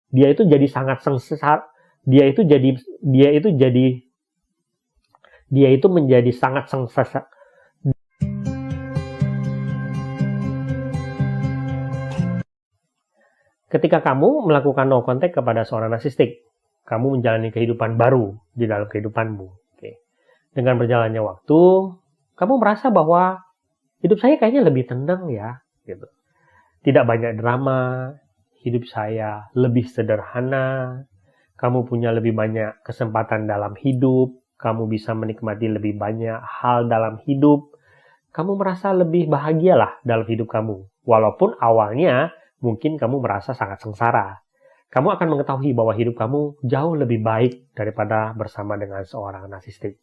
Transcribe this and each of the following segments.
dia itu jadi sangat sengsara, dia itu menjadi sangat sengsara. Ketika kamu melakukan no contact kepada seorang narsistik, kamu menjalani kehidupan baru di dalam kehidupanmu. Oke. Dengan berjalannya waktu, kamu merasa bahwa hidup saya kayaknya lebih tenang ya, gitu. Tidak banyak drama, hidup saya lebih sederhana, kamu punya lebih banyak kesempatan dalam hidup, kamu bisa menikmati lebih banyak hal dalam hidup, kamu merasa lebih bahagialah dalam hidup kamu. Walaupun awalnya mungkin kamu merasa sangat sengsara. Kamu akan mengetahui bahwa hidup kamu jauh lebih baik daripada bersama dengan seorang narsistik.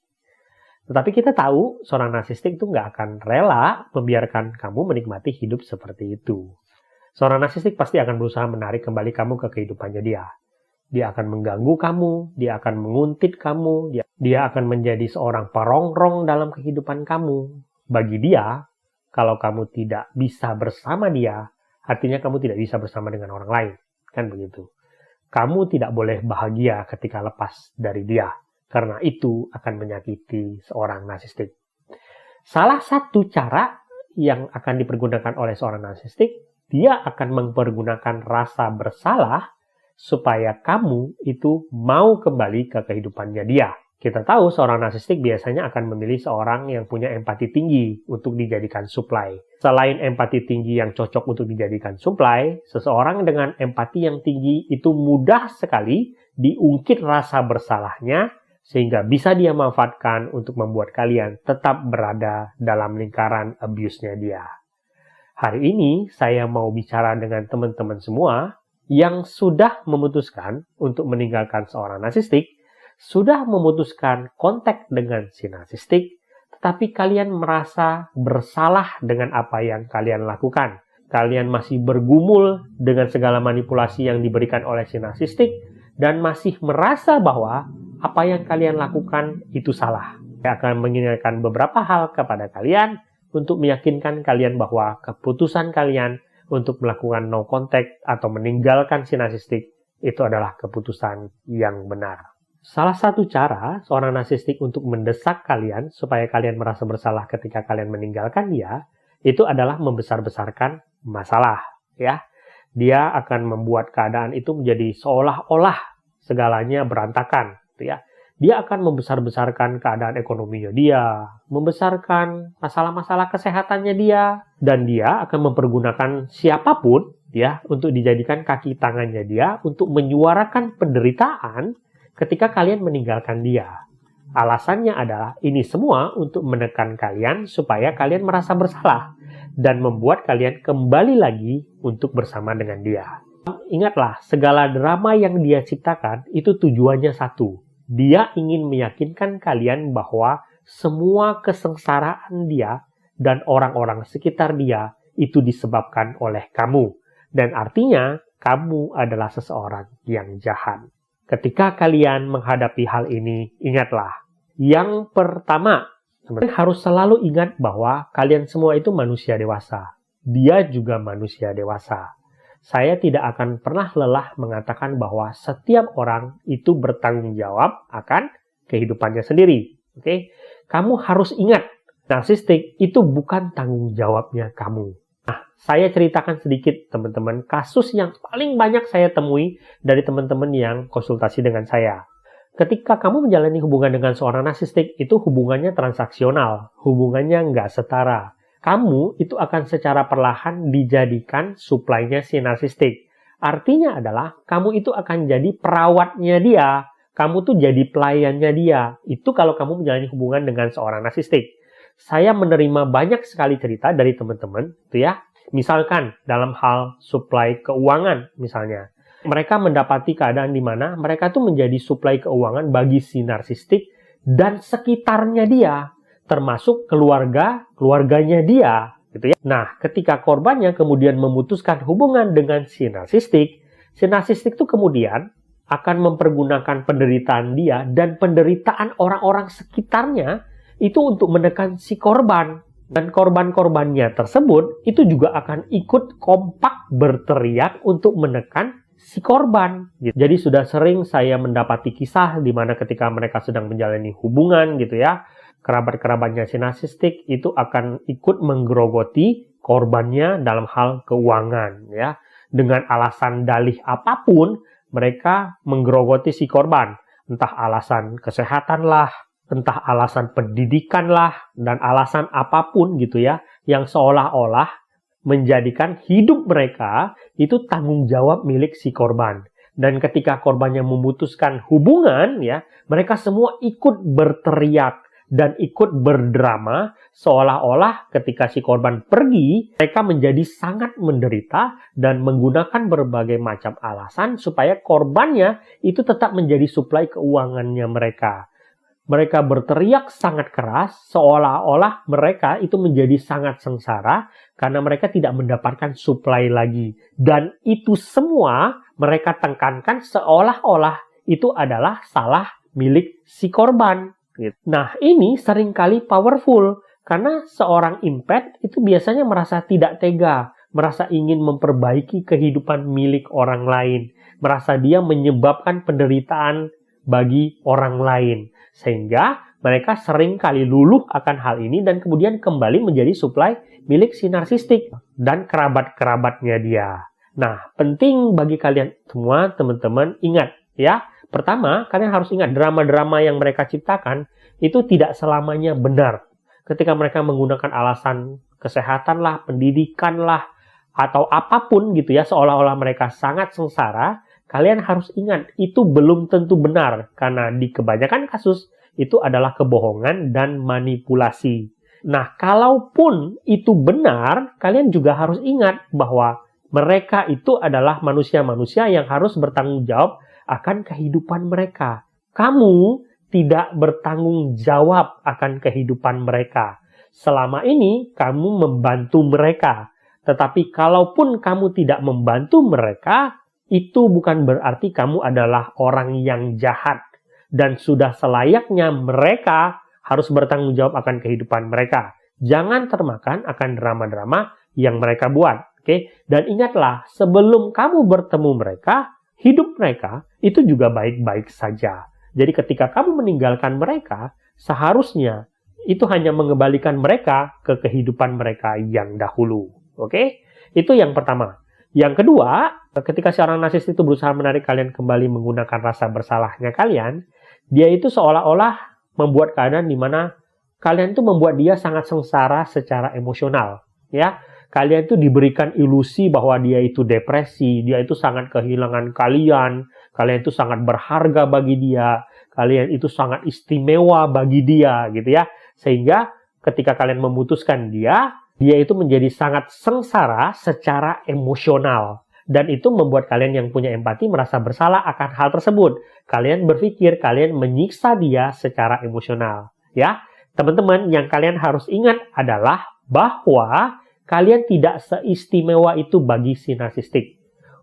Tetapi kita tahu seorang narsistik itu nggak akan rela membiarkan kamu menikmati hidup seperti itu. Seorang narsistik pasti akan berusaha menarik kembali kamu ke kehidupannya dia. Dia akan mengganggu kamu, dia akan menguntit kamu, dia akan menjadi seorang perongrong dalam kehidupan kamu. Bagi dia, kalau kamu tidak bisa bersama dia, artinya kamu tidak bisa bersama dengan orang lain. Kan begitu. Kamu tidak boleh bahagia ketika lepas dari dia. Karena itu akan menyakiti seorang narsistik. Salah satu cara yang akan dipergunakan oleh seorang narsistik, dia akan mempergunakan rasa bersalah supaya kamu itu mau kembali ke kehidupannya dia. Kita tahu seorang narsistik biasanya akan memilih seorang yang punya empati tinggi untuk dijadikan supply. Selain empati tinggi yang cocok untuk dijadikan supply, seseorang dengan empati yang tinggi itu mudah sekali diungkit rasa bersalahnya sehingga bisa dia manfaatkan untuk membuat kalian tetap berada dalam lingkaran abuse-nya dia. Hari ini saya mau bicara dengan teman-teman semua yang sudah memutuskan untuk meninggalkan seorang narsistik, sudah memutuskan kontak dengan si narsistik, tetapi kalian merasa bersalah dengan apa yang kalian lakukan. Kalian masih bergumul dengan segala manipulasi yang diberikan oleh si narsistik, dan masih merasa bahwa apa yang kalian lakukan itu salah. Saya akan mengingatkan beberapa hal kepada kalian untuk meyakinkan kalian bahwa keputusan kalian untuk melakukan no contact atau meninggalkan si narsistik itu adalah keputusan yang benar. Salah satu cara seorang narsistik untuk mendesak kalian supaya kalian merasa bersalah ketika kalian meninggalkan dia, itu adalah membesar-besarkan masalah, ya. Dia akan membuat keadaan itu menjadi seolah-olah segalanya berantakan, ya. Dia akan membesar-besarkan keadaan ekonominya dia, membesarkan masalah-masalah kesehatannya dia, dan dia akan mempergunakan siapapun, ya, untuk dijadikan kaki tangannya dia untuk menyuarakan penderitaan ketika kalian meninggalkan dia. Alasannya adalah ini semua untuk menekan kalian supaya kalian merasa bersalah dan membuat kalian kembali lagi untuk bersama dengan dia. Ingatlah, segala drama yang dia ciptakan itu tujuannya satu. Dia ingin meyakinkan kalian bahwa semua kesengsaraan dia dan orang-orang sekitar dia itu disebabkan oleh kamu. Dan artinya, kamu adalah seseorang yang jahat. Ketika kalian menghadapi hal ini, ingatlah. Yang pertama, kalian harus selalu ingat bahwa kalian semua itu manusia dewasa. Dia juga manusia dewasa. Saya tidak akan pernah lelah mengatakan bahwa setiap orang itu bertanggung jawab akan kehidupannya sendiri. Oke? Kamu harus ingat, narsistik itu bukan tanggung jawabnya kamu. Saya ceritakan sedikit teman-teman kasus yang paling banyak saya temui dari teman-teman yang konsultasi dengan saya. Ketika kamu menjalani hubungan dengan seorang narsistik, itu hubungannya transaksional, hubungannya nggak setara. Kamu itu akan secara perlahan dijadikan supply-nya si narsistik. Artinya adalah kamu itu akan jadi perawatnya dia, kamu tuh jadi pelayannya dia. Itu kalau kamu menjalani hubungan dengan seorang narsistik. Saya menerima banyak sekali cerita dari teman-teman, itu ya. Misalkan dalam hal suplai keuangan misalnya. Mereka mendapati keadaan di mana mereka tuh menjadi suplai keuangan bagi si narsistik dan sekitarnya dia. Termasuk keluarganya dia. Gitu ya. Nah, ketika korbannya kemudian memutuskan hubungan dengan si narsistik tuh kemudian akan mempergunakan penderitaan dia dan penderitaan orang-orang sekitarnya itu untuk menekan si korban. Dan korban-korbannya tersebut itu juga akan ikut kompak berteriak untuk menekan si korban. Gitu. Jadi sudah sering saya mendapati kisah di mana ketika mereka sedang menjalani hubungan gitu ya, kerabat-kerabatnya si narsistik itu akan ikut menggerogoti korbannya dalam hal keuangan ya. Dengan alasan dalih apapun, mereka menggerogoti si korban. Entah alasan kesehatan lah, entah alasan pendidikan lah, dan alasan apapun gitu ya, yang seolah-olah menjadikan hidup mereka itu tanggung jawab milik si korban. Dan ketika korbannya memutuskan hubungan, ya, mereka semua ikut berteriak dan ikut berdrama, seolah-olah ketika si korban pergi, mereka menjadi sangat menderita dan menggunakan berbagai macam alasan supaya korbannya itu tetap menjadi suplai keuangannya mereka. Mereka berteriak sangat keras, seolah-olah mereka itu menjadi sangat sengsara karena mereka tidak mendapatkan suplai lagi. Dan itu semua mereka tekankan seolah-olah itu adalah salah milik si korban. Nah, ini seringkali powerful karena seorang impat itu biasanya merasa tidak tega, merasa ingin memperbaiki kehidupan milik orang lain, merasa dia menyebabkan penderitaan bagi orang lain. Sehingga mereka sering kali luluh akan hal ini dan kemudian kembali menjadi suplai milik si narsistik dan kerabat-kerabatnya dia. Nah, penting bagi kalian semua teman-teman ingat ya. Pertama, kalian harus ingat drama-drama yang mereka ciptakan itu tidak selamanya benar. Ketika mereka menggunakan alasan kesehatan lah, pendidikan lah, atau apapun gitu ya, seolah-olah mereka sangat sengsara, kalian harus ingat, itu belum tentu benar. Karena di kebanyakan kasus, itu adalah kebohongan dan manipulasi. Nah, kalaupun itu benar, kalian juga harus ingat bahwa mereka itu adalah manusia-manusia yang harus bertanggung jawab akan kehidupan mereka. Kamu tidak bertanggung jawab akan kehidupan mereka. Selama ini, kamu membantu mereka. Tetapi kalaupun kamu tidak membantu mereka, itu bukan berarti kamu adalah orang yang jahat. Dan sudah selayaknya mereka harus bertanggung jawab akan kehidupan mereka. Jangan termakan akan drama-drama yang mereka buat. Okay? Dan ingatlah, sebelum kamu bertemu mereka, hidup mereka itu juga baik-baik saja. Jadi ketika kamu meninggalkan mereka, seharusnya itu hanya mengembalikan mereka ke kehidupan mereka yang dahulu. Oke? Itu yang pertama. Yang kedua, ketika seorang narsis itu berusaha menarik kalian kembali menggunakan rasa bersalahnya kalian, dia itu seolah-olah membuat keadaan di mana kalian itu membuat dia sangat sengsara secara emosional. Ya, kalian itu diberikan ilusi bahwa dia itu depresi, dia itu sangat kehilangan kalian itu sangat berharga bagi dia, kalian itu sangat istimewa bagi dia, gitu ya. Sehingga ketika kalian memutuskan dia itu menjadi sangat sengsara secara emosional. Dan itu membuat kalian yang punya empati merasa bersalah akan hal tersebut. Kalian berpikir kalian menyiksa dia secara emosional. Ya, teman-teman, yang kalian harus ingat adalah bahwa kalian tidak seistimewa itu bagi si narsistik.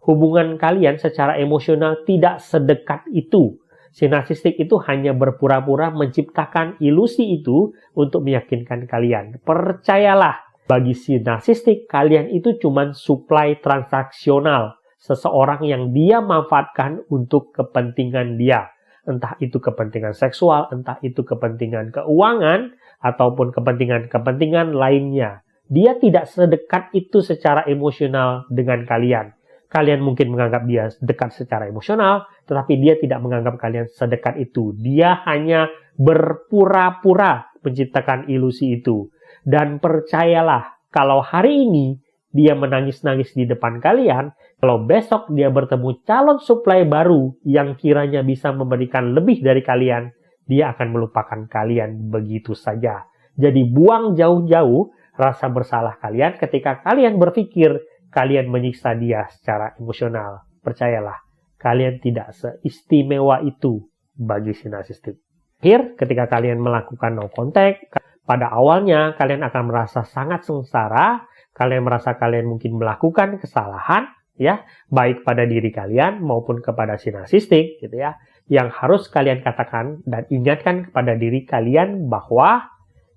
Hubungan kalian secara emosional tidak sedekat itu. Si narsistik itu hanya berpura-pura menciptakan ilusi itu untuk meyakinkan kalian. Percayalah, bagi si narsistik, kalian itu cuma suplai transaksional. Seseorang yang dia manfaatkan untuk kepentingan dia. Entah itu kepentingan seksual, entah itu kepentingan keuangan, ataupun kepentingan-kepentingan lainnya. Dia tidak sedekat itu secara emosional dengan kalian. Kalian mungkin menganggap dia dekat secara emosional, tetapi dia tidak menganggap kalian sedekat itu. Dia hanya berpura-pura menciptakan ilusi itu. Dan percayalah, kalau hari ini dia menangis-nangis di depan kalian, kalau besok dia bertemu calon suplai baru yang kiranya bisa memberikan lebih dari kalian, dia akan melupakan kalian begitu saja. Jadi buang jauh-jauh rasa bersalah kalian ketika kalian berpikir kalian menyiksa dia secara emosional. Percayalah, kalian tidak seistimewa itu bagi si narsistik. Akhir, ketika kalian melakukan no contact, pada awalnya kalian akan merasa sangat sengsara, kalian merasa kalian mungkin melakukan kesalahan, ya, baik pada diri kalian maupun kepada si narsistik, gitu ya. Yang harus kalian katakan dan ingatkan kepada diri kalian bahwa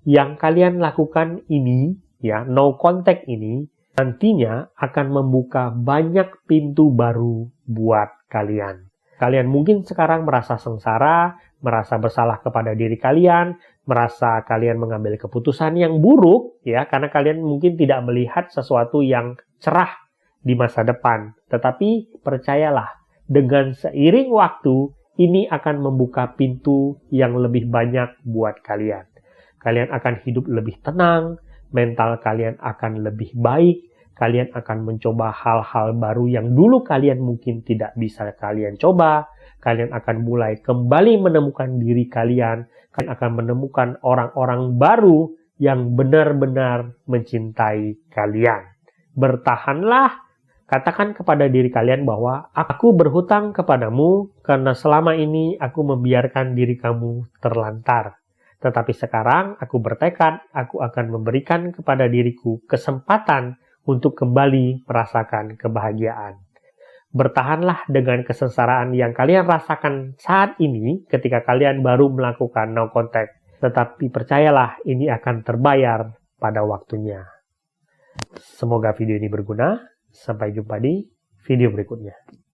yang kalian lakukan ini, ya, no contact ini, nantinya akan membuka banyak pintu baru buat kalian. Kalian mungkin sekarang merasa sengsara, merasa bersalah kepada diri kalian, merasa kalian mengambil keputusan yang buruk, ya, karena kalian mungkin tidak melihat sesuatu yang cerah di masa depan. Tetapi percayalah, dengan seiring waktu, ini akan membuka pintu yang lebih banyak buat kalian. Kalian akan hidup lebih tenang, mental kalian akan lebih baik, kalian akan mencoba hal-hal baru yang dulu kalian mungkin tidak bisa kalian coba, kalian akan mulai kembali menemukan diri kalian akan menemukan orang-orang baru yang benar-benar mencintai kalian. Bertahanlah. Katakan kepada diri kalian bahwa aku berhutang kepadamu karena selama ini aku membiarkan diri kamu terlantar. Tetapi sekarang aku bertekad, aku akan memberikan kepada diriku kesempatan untuk kembali merasakan kebahagiaan. Bertahanlah dengan kesengsaraan yang kalian rasakan saat ini ketika kalian baru melakukan no contact. Tetapi percayalah, ini akan terbayar pada waktunya. Semoga video ini berguna. Sampai jumpa di video berikutnya.